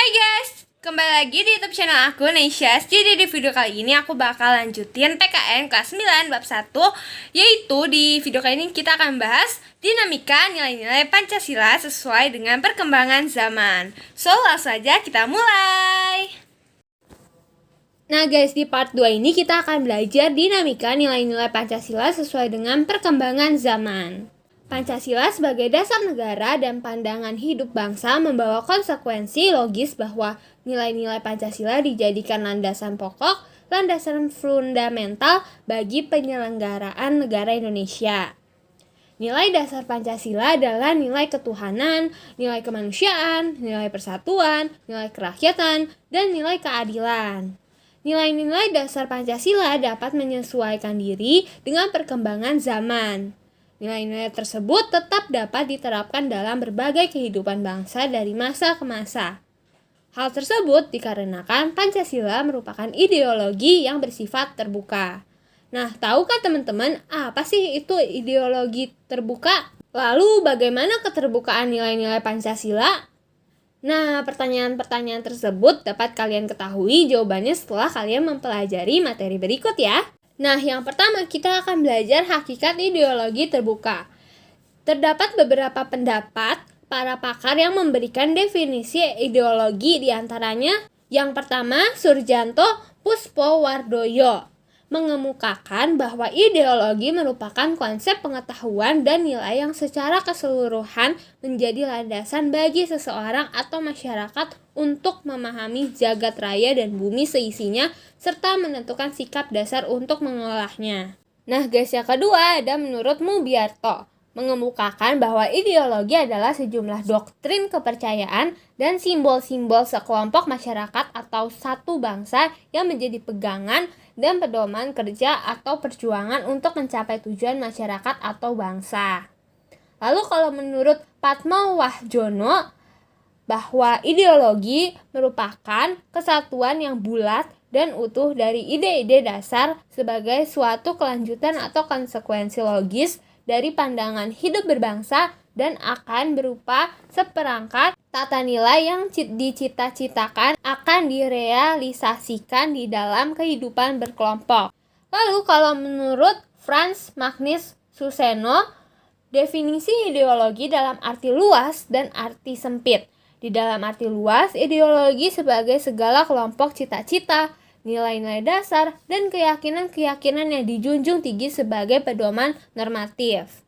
Hai guys, kembali lagi di YouTube channel aku, Nesias. Jadi di video kali ini aku bakal lanjutin PKN kelas 9 bab 1. Yaitu di video kali ini kita akan bahas dinamika nilai-nilai Pancasila sesuai dengan perkembangan zaman. So, langsung saja kita mulai. Nah guys, di part 2 ini kita akan belajar dinamika nilai-nilai Pancasila sesuai dengan perkembangan zaman. Pancasila sebagai dasar negara dan pandangan hidup bangsa membawa konsekuensi logis bahwa nilai-nilai Pancasila dijadikan landasan pokok, landasan fundamental bagi penyelenggaraan negara Indonesia. Nilai dasar Pancasila adalah nilai ketuhanan, nilai kemanusiaan, nilai persatuan, nilai kerakyatan, dan nilai keadilan. Nilai-nilai dasar Pancasila dapat menyesuaikan diri dengan perkembangan zaman. Nilai-nilai tersebut tetap dapat diterapkan dalam berbagai kehidupan bangsa dari masa ke masa. Hal tersebut dikarenakan Pancasila merupakan ideologi yang bersifat terbuka. Nah, tahukah teman-teman apa sih itu ideologi terbuka? Lalu bagaimana keterbukaan nilai-nilai Pancasila? Nah, pertanyaan-pertanyaan tersebut dapat kalian ketahui jawabannya setelah kalian mempelajari materi berikut ya. Nah, yang pertama kita akan belajar hakikat ideologi terbuka. Terdapat beberapa pendapat para pakar yang memberikan definisi ideologi, diantaranya yang pertama Surjanto Puspowardoyo mengemukakan bahwa ideologi merupakan konsep pengetahuan dan nilai yang secara keseluruhan menjadi landasan bagi seseorang atau masyarakat untuk memahami jagat raya dan bumi seisinya serta menentukan sikap dasar untuk mengolahnya. Nah guys, yang kedua ada menurut Mubiarto mengemukakan bahwa ideologi adalah sejumlah doktrin kepercayaan dan simbol-simbol sekelompok masyarakat atau satu bangsa yang menjadi pegangan dan pedoman kerja atau perjuangan untuk mencapai tujuan masyarakat atau bangsa. Lalu kalau menurut Patmo Wahjono, bahwa ideologi merupakan kesatuan yang bulat dan utuh dari ide-ide dasar sebagai suatu kelanjutan atau konsekuensi logis dari pandangan hidup berbangsa dan akan berupa seperangkat tata nilai yang dicita-citakan akan direalisasikan di dalam kehidupan berkelompok. Lalu kalau menurut Frans Magnus Suseno, definisi ideologi dalam arti luas dan arti sempit. Di dalam arti luas, ideologi sebagai segala kelompok cita-cita, nilai-nilai dasar, dan keyakinan-keyakinan yang dijunjung tinggi sebagai pedoman normatif.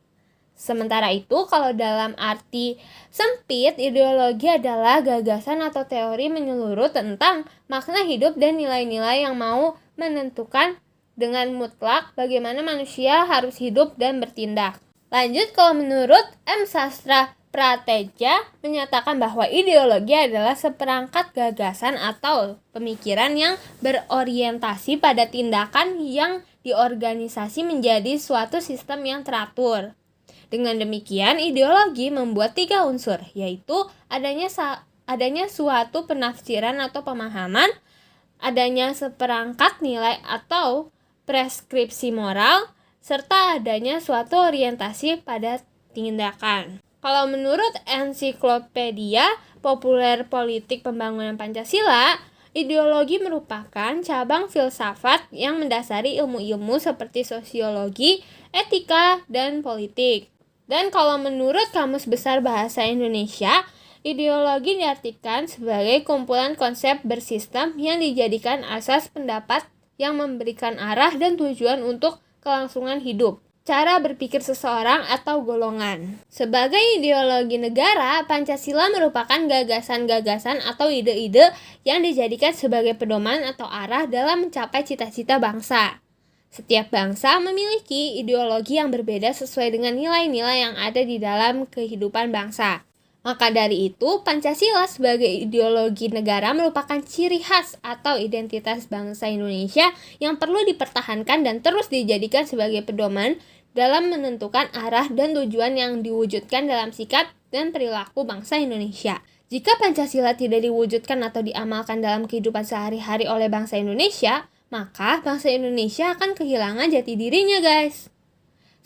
Sementara itu, kalau dalam arti sempit, ideologi adalah gagasan atau teori menyeluruh tentang makna hidup dan nilai-nilai yang mau menentukan dengan mutlak bagaimana manusia harus hidup dan bertindak. Lanjut, kalau menurut M. Sastra Prateja menyatakan bahwa ideologi adalah seperangkat gagasan atau pemikiran yang berorientasi pada tindakan yang diorganisasi menjadi suatu sistem yang teratur. Dengan demikian, ideologi membuat 3 unsur, yaitu adanya suatu penafsiran atau pemahaman, adanya seperangkat nilai atau preskripsi moral, serta adanya suatu orientasi pada tindakan. Kalau menurut Ensiklopedia Populer Politik Pembangunan Pancasila, ideologi merupakan cabang filsafat yang mendasari ilmu-ilmu seperti sosiologi, etika, dan politik. Dan kalau menurut Kamus Besar Bahasa Indonesia, ideologi diartikan sebagai kumpulan konsep bersistem yang dijadikan asas pendapat yang memberikan arah dan tujuan untuk kelangsungan hidup, cara berpikir seseorang atau golongan. Sebagai ideologi negara, Pancasila merupakan gagasan-gagasan atau ide-ide yang dijadikan sebagai pedoman atau arah dalam mencapai cita-cita bangsa. Setiap bangsa memiliki ideologi yang berbeda sesuai dengan nilai-nilai yang ada di dalam kehidupan bangsa. Maka dari itu, Pancasila sebagai ideologi negara merupakan ciri khas atau identitas bangsa Indonesia yang perlu dipertahankan dan terus dijadikan sebagai pedoman dalam menentukan arah dan tujuan yang diwujudkan dalam sikap dan perilaku bangsa Indonesia. Jika Pancasila tidak diwujudkan atau diamalkan dalam kehidupan sehari-hari oleh bangsa Indonesia, maka bangsa Indonesia akan kehilangan jati dirinya, guys.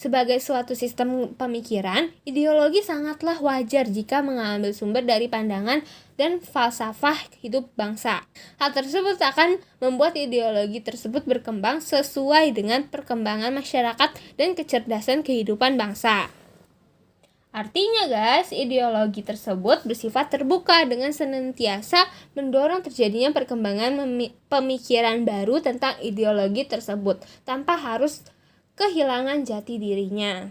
Sebagai suatu sistem pemikiran, ideologi sangatlah wajar jika mengambil sumber dari pandangan dan falsafah hidup bangsa. Hal tersebut akan membuat ideologi tersebut berkembang sesuai dengan perkembangan masyarakat dan kecerdasan kehidupan bangsa. Artinya guys, ideologi tersebut bersifat terbuka dengan senantiasa mendorong terjadinya perkembangan pemikiran baru tentang ideologi tersebut tanpa harus kehilangan jati dirinya.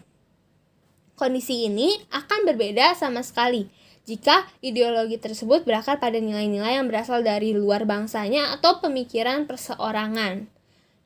Kondisi ini akan berbeda sama sekali jika ideologi tersebut berakar pada nilai-nilai yang berasal dari luar bangsanya atau pemikiran perseorangan.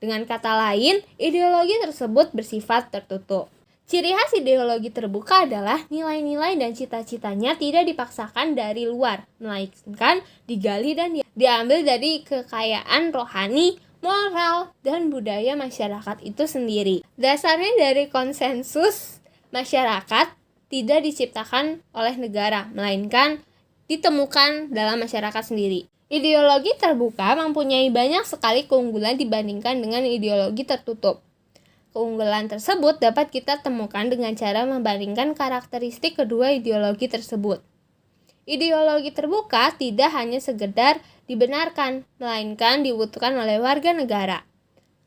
Dengan kata lain, ideologi tersebut bersifat tertutup. Ciri khas ideologi terbuka adalah nilai-nilai dan cita-citanya tidak dipaksakan dari luar, melainkan digali dan diambil dari kekayaan rohani, moral, dan budaya masyarakat itu sendiri. Dasarnya dari konsensus masyarakat tidak diciptakan oleh negara, melainkan ditemukan dalam masyarakat sendiri. Ideologi terbuka mempunyai banyak sekali keunggulan dibandingkan dengan ideologi tertutup. Keunggulan tersebut dapat kita temukan dengan cara membandingkan karakteristik kedua ideologi tersebut. Ideologi terbuka tidak hanya sekedar dibenarkan, melainkan dibutuhkan oleh warga negara.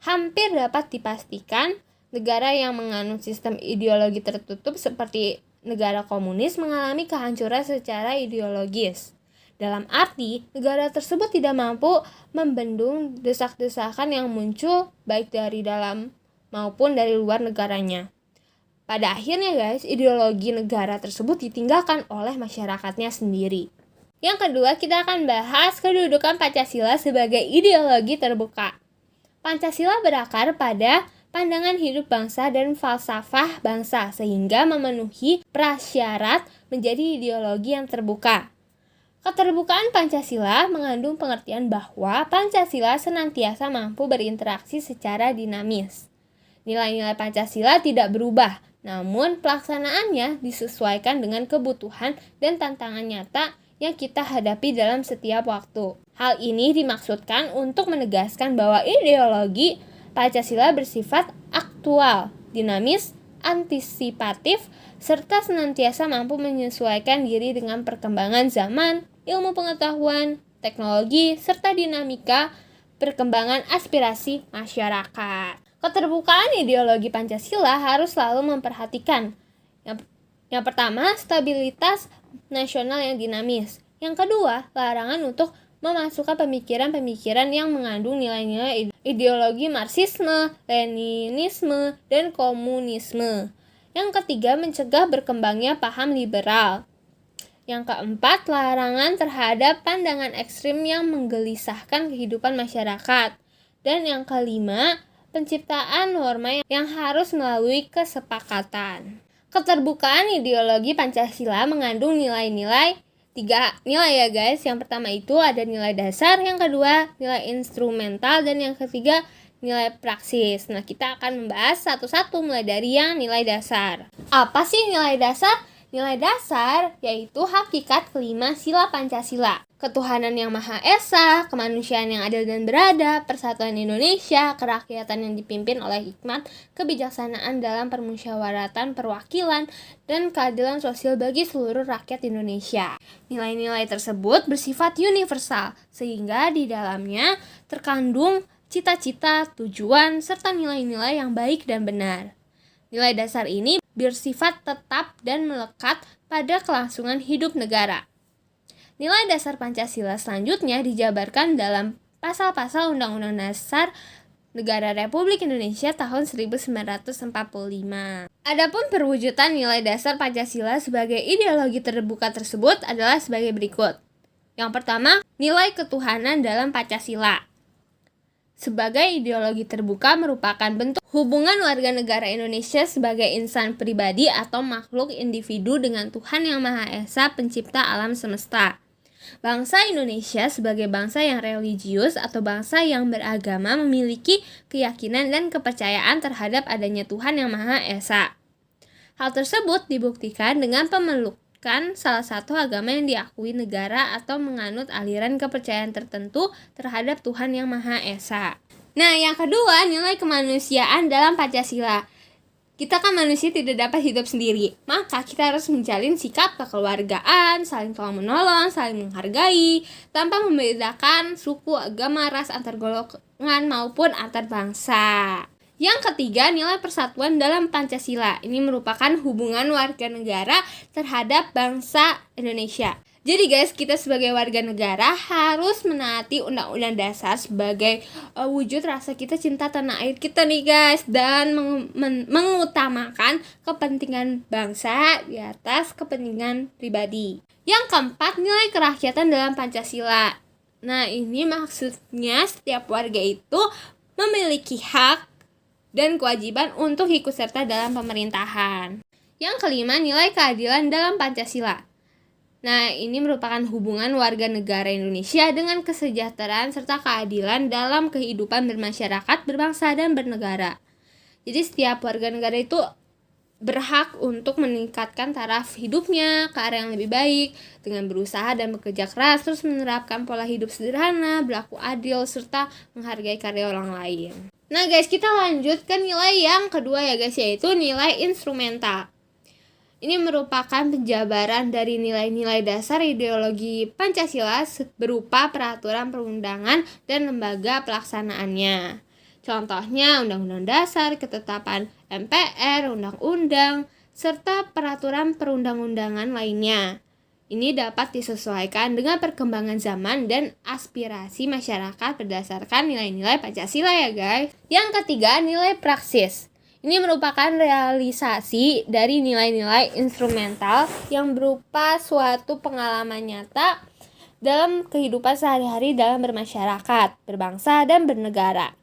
Hampir dapat dipastikan, negara yang menganut sistem ideologi tertutup seperti negara komunis mengalami kehancuran secara ideologis. Dalam arti, negara tersebut tidak mampu membendung desak-desakan yang muncul baik dari dalam maupun dari luar negaranya. Pada akhirnya guys, ideologi negara tersebut ditinggalkan oleh masyarakatnya sendiri. Yang kedua, kita akan bahas kedudukan Pancasila sebagai ideologi terbuka. Pancasila berakar pada pandangan hidup bangsa dan falsafah bangsa sehingga memenuhi prasyarat menjadi ideologi yang terbuka. Keterbukaan Pancasila mengandung pengertian bahwa Pancasila senantiasa mampu berinteraksi secara dinamis. Nilai-nilai Pancasila tidak berubah, namun pelaksanaannya disesuaikan dengan kebutuhan dan tantangan nyata yang kita hadapi dalam setiap waktu. Hal ini dimaksudkan untuk menegaskan bahwa ideologi Pancasila bersifat aktual, dinamis, antisipatif, serta senantiasa mampu menyesuaikan diri dengan perkembangan zaman, ilmu pengetahuan, teknologi, serta dinamika perkembangan aspirasi masyarakat. Keterbukaan ideologi Pancasila harus selalu memperhatikan yang pertama, stabilitas nasional yang dinamis. Yang kedua, larangan untuk memasukkan pemikiran-pemikiran yang mengandung nilai-nilai ideologi Marxisme, Leninisme, dan komunisme. Yang ketiga, mencegah berkembangnya paham liberal. Yang keempat, larangan terhadap pandangan ekstrim yang menggelisahkan kehidupan masyarakat. Dan yang kelima, penciptaan norma yang harus melalui kesepakatan. Keterbukaan ideologi Pancasila mengandung nilai-nilai, 3 nilai ya guys. Yang pertama itu ada nilai dasar, yang kedua nilai instrumental, dan yang ketiga nilai praksis. Nah, kita akan membahas satu-satu mulai dari yang nilai dasar. Apa sih nilai dasar? Nilai dasar yaitu hakikat kelima sila Pancasila. Ketuhanan yang Maha Esa, kemanusiaan yang adil dan beradab, persatuan Indonesia, kerakyatan yang dipimpin oleh hikmat, kebijaksanaan dalam permusyawaratan perwakilan, dan keadilan sosial bagi seluruh rakyat Indonesia. Nilai-nilai tersebut bersifat universal, sehingga di dalamnya terkandung cita-cita, tujuan, serta nilai-nilai yang baik dan benar. Nilai dasar ini bersifat tetap dan melekat pada kelangsungan hidup negara. Nilai dasar Pancasila selanjutnya dijabarkan dalam pasal-pasal Undang-Undang Dasar Negara Republik Indonesia tahun 1945. Adapun perwujudan nilai dasar Pancasila sebagai ideologi terbuka tersebut adalah sebagai berikut. Yang pertama, nilai ketuhanan dalam Pancasila. Sebagai ideologi terbuka merupakan bentuk hubungan warga negara Indonesia sebagai insan pribadi atau makhluk individu dengan Tuhan Yang Maha Esa pencipta alam semesta. Bangsa Indonesia sebagai bangsa yang religius atau bangsa yang beragama memiliki keyakinan dan kepercayaan terhadap adanya Tuhan Yang Maha Esa. Hal tersebut dibuktikan dengan pemelukan salah satu agama yang diakui negara atau menganut aliran kepercayaan tertentu terhadap Tuhan Yang Maha Esa. Nah, yang kedua, nilai kemanusiaan dalam Pancasila. Kita kan manusia tidak dapat hidup sendiri, maka kita harus menjalin sikap kekeluargaan, saling tolong-menolong, saling menghargai, tanpa membedakan suku, agama, ras, antar golongan maupun antar bangsa. Yang ketiga, nilai persatuan dalam Pancasila. Ini merupakan hubungan warga negara terhadap bangsa Indonesia. Jadi guys, kita sebagai warga negara harus menaati Undang-Undang Dasar sebagai wujud rasa kita cinta tanah air kita nih guys, dan mengutamakan kepentingan bangsa di atas kepentingan pribadi. Yang keempat, nilai kerakyatan dalam Pancasila. Nah, ini maksudnya setiap warga itu memiliki hak dan kewajiban untuk ikut serta dalam pemerintahan. Yang kelima, nilai keadilan dalam Pancasila. Nah, ini merupakan hubungan warga negara Indonesia dengan kesejahteraan serta keadilan dalam kehidupan bermasyarakat, berbangsa, dan bernegara. Jadi setiap warga negara itu berhak untuk meningkatkan taraf hidupnya ke arah yang lebih baik dengan berusaha dan bekerja keras, terus menerapkan pola hidup sederhana, berlaku adil, serta menghargai karya orang lain. Nah guys, kita lanjut ke nilai yang kedua ya guys, yaitu nilai instrumental. Ini merupakan penjabaran dari nilai-nilai dasar ideologi Pancasila berupa peraturan perundangan dan lembaga pelaksanaannya. Contohnya Undang-Undang Dasar, ketetapan MPR, Undang-Undang, serta peraturan perundang-undangan lainnya. Ini dapat disesuaikan dengan perkembangan zaman dan aspirasi masyarakat berdasarkan nilai-nilai Pancasila ya guys. Yang ketiga, nilai praksis. Ini merupakan realisasi dari nilai-nilai instrumental yang berupa suatu pengalaman nyata dalam kehidupan sehari-hari dalam bermasyarakat, berbangsa, dan bernegara.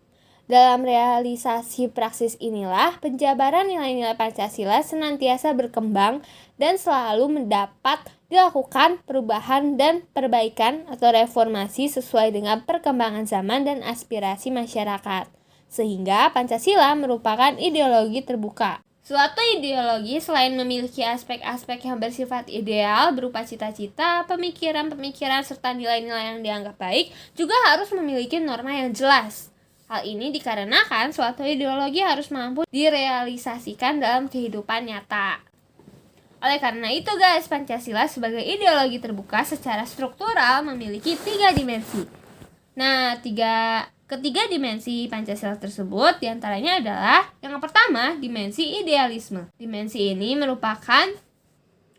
Dalam realisasi praksis inilah, penjabaran nilai-nilai Pancasila senantiasa berkembang dan selalu mendapat dilakukan perubahan dan perbaikan atau reformasi sesuai dengan perkembangan zaman dan aspirasi masyarakat. Sehingga Pancasila merupakan ideologi terbuka. Suatu ideologi selain memiliki aspek-aspek yang bersifat ideal berupa cita-cita, pemikiran-pemikiran, serta nilai-nilai yang dianggap baik, juga harus memiliki norma yang jelas. Hal ini dikarenakan suatu ideologi harus mampu direalisasikan dalam kehidupan nyata. Oleh karena itu guys, Pancasila sebagai ideologi terbuka secara struktural memiliki 3 dimensi. Nah, ketiga dimensi Pancasila tersebut diantaranya adalah yang pertama, dimensi idealisme. Dimensi ini merupakan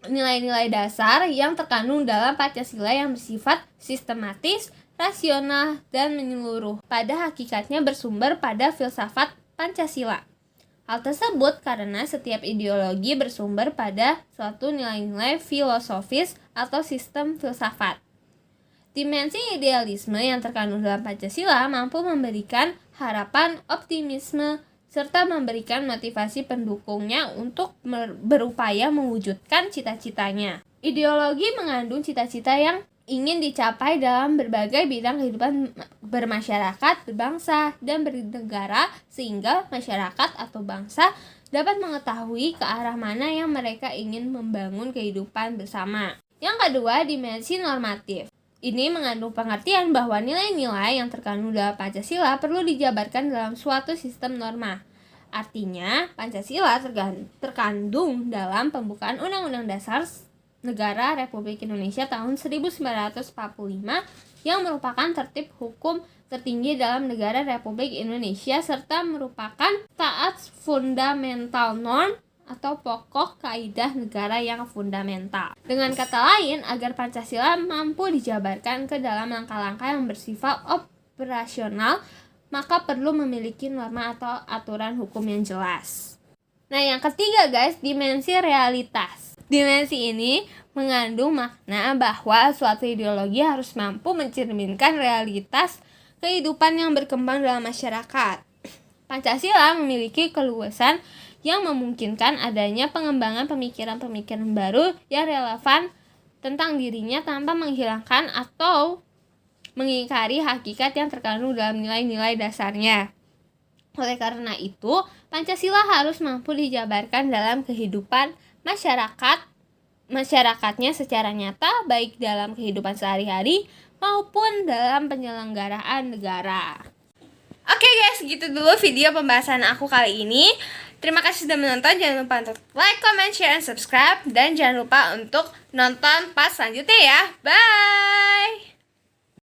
nilai-nilai dasar yang terkandung dalam Pancasila yang bersifat sistematis, rasional, dan menyeluruh. Pada hakikatnya bersumber pada filsafat Pancasila. Hal tersebut karena setiap ideologi bersumber pada suatu nilai-nilai filosofis atau sistem filsafat. Dimensi idealisme yang terkandung dalam Pancasila mampu memberikan harapan, optimisme, serta memberikan motivasi pendukungnya untuk berupaya mewujudkan cita-citanya. Ideologi mengandung cita-cita yang ingin dicapai dalam berbagai bidang kehidupan bermasyarakat, berbangsa, dan bernegara, sehingga masyarakat atau bangsa dapat mengetahui ke arah mana yang mereka ingin membangun kehidupan bersama. Yang kedua, dimensi normatif. Ini mengandung pengertian bahwa nilai-nilai yang terkandung dalam Pancasila perlu dijabarkan dalam suatu sistem norma. Artinya, Pancasila terkandung dalam pembukaan Undang-Undang Dasar Negara Republik Indonesia tahun 1945 yang merupakan tertib hukum tertinggi dalam negara Republik Indonesia serta merupakan taat fundamental norm atau pokok kaidah negara yang fundamental. Dengan kata lain, agar Pancasila mampu dijabarkan ke dalam langkah-langkah yang bersifat operasional, maka perlu memiliki norma atau aturan hukum yang jelas. Nah, yang ketiga guys, dimensi realitas. Dimensi ini mengandung makna bahwa suatu ideologi harus mampu mencerminkan realitas kehidupan yang berkembang dalam masyarakat. Pancasila memiliki keluasan yang memungkinkan adanya pengembangan pemikiran-pemikiran baru yang relevan tentang dirinya tanpa menghilangkan atau mengingkari hakikat yang terkandung dalam nilai-nilai dasarnya. Oleh karena itu, Pancasila harus mampu dijabarkan dalam kehidupan masyarakatnya secara nyata, baik dalam kehidupan sehari-hari maupun dalam penyelenggaraan negara. Oke guys, gitu dulu video pembahasan aku kali ini. Terima kasih sudah menonton. Jangan lupa untuk like, comment, share, and subscribe. Dan jangan lupa untuk nonton part selanjutnya ya. Bye!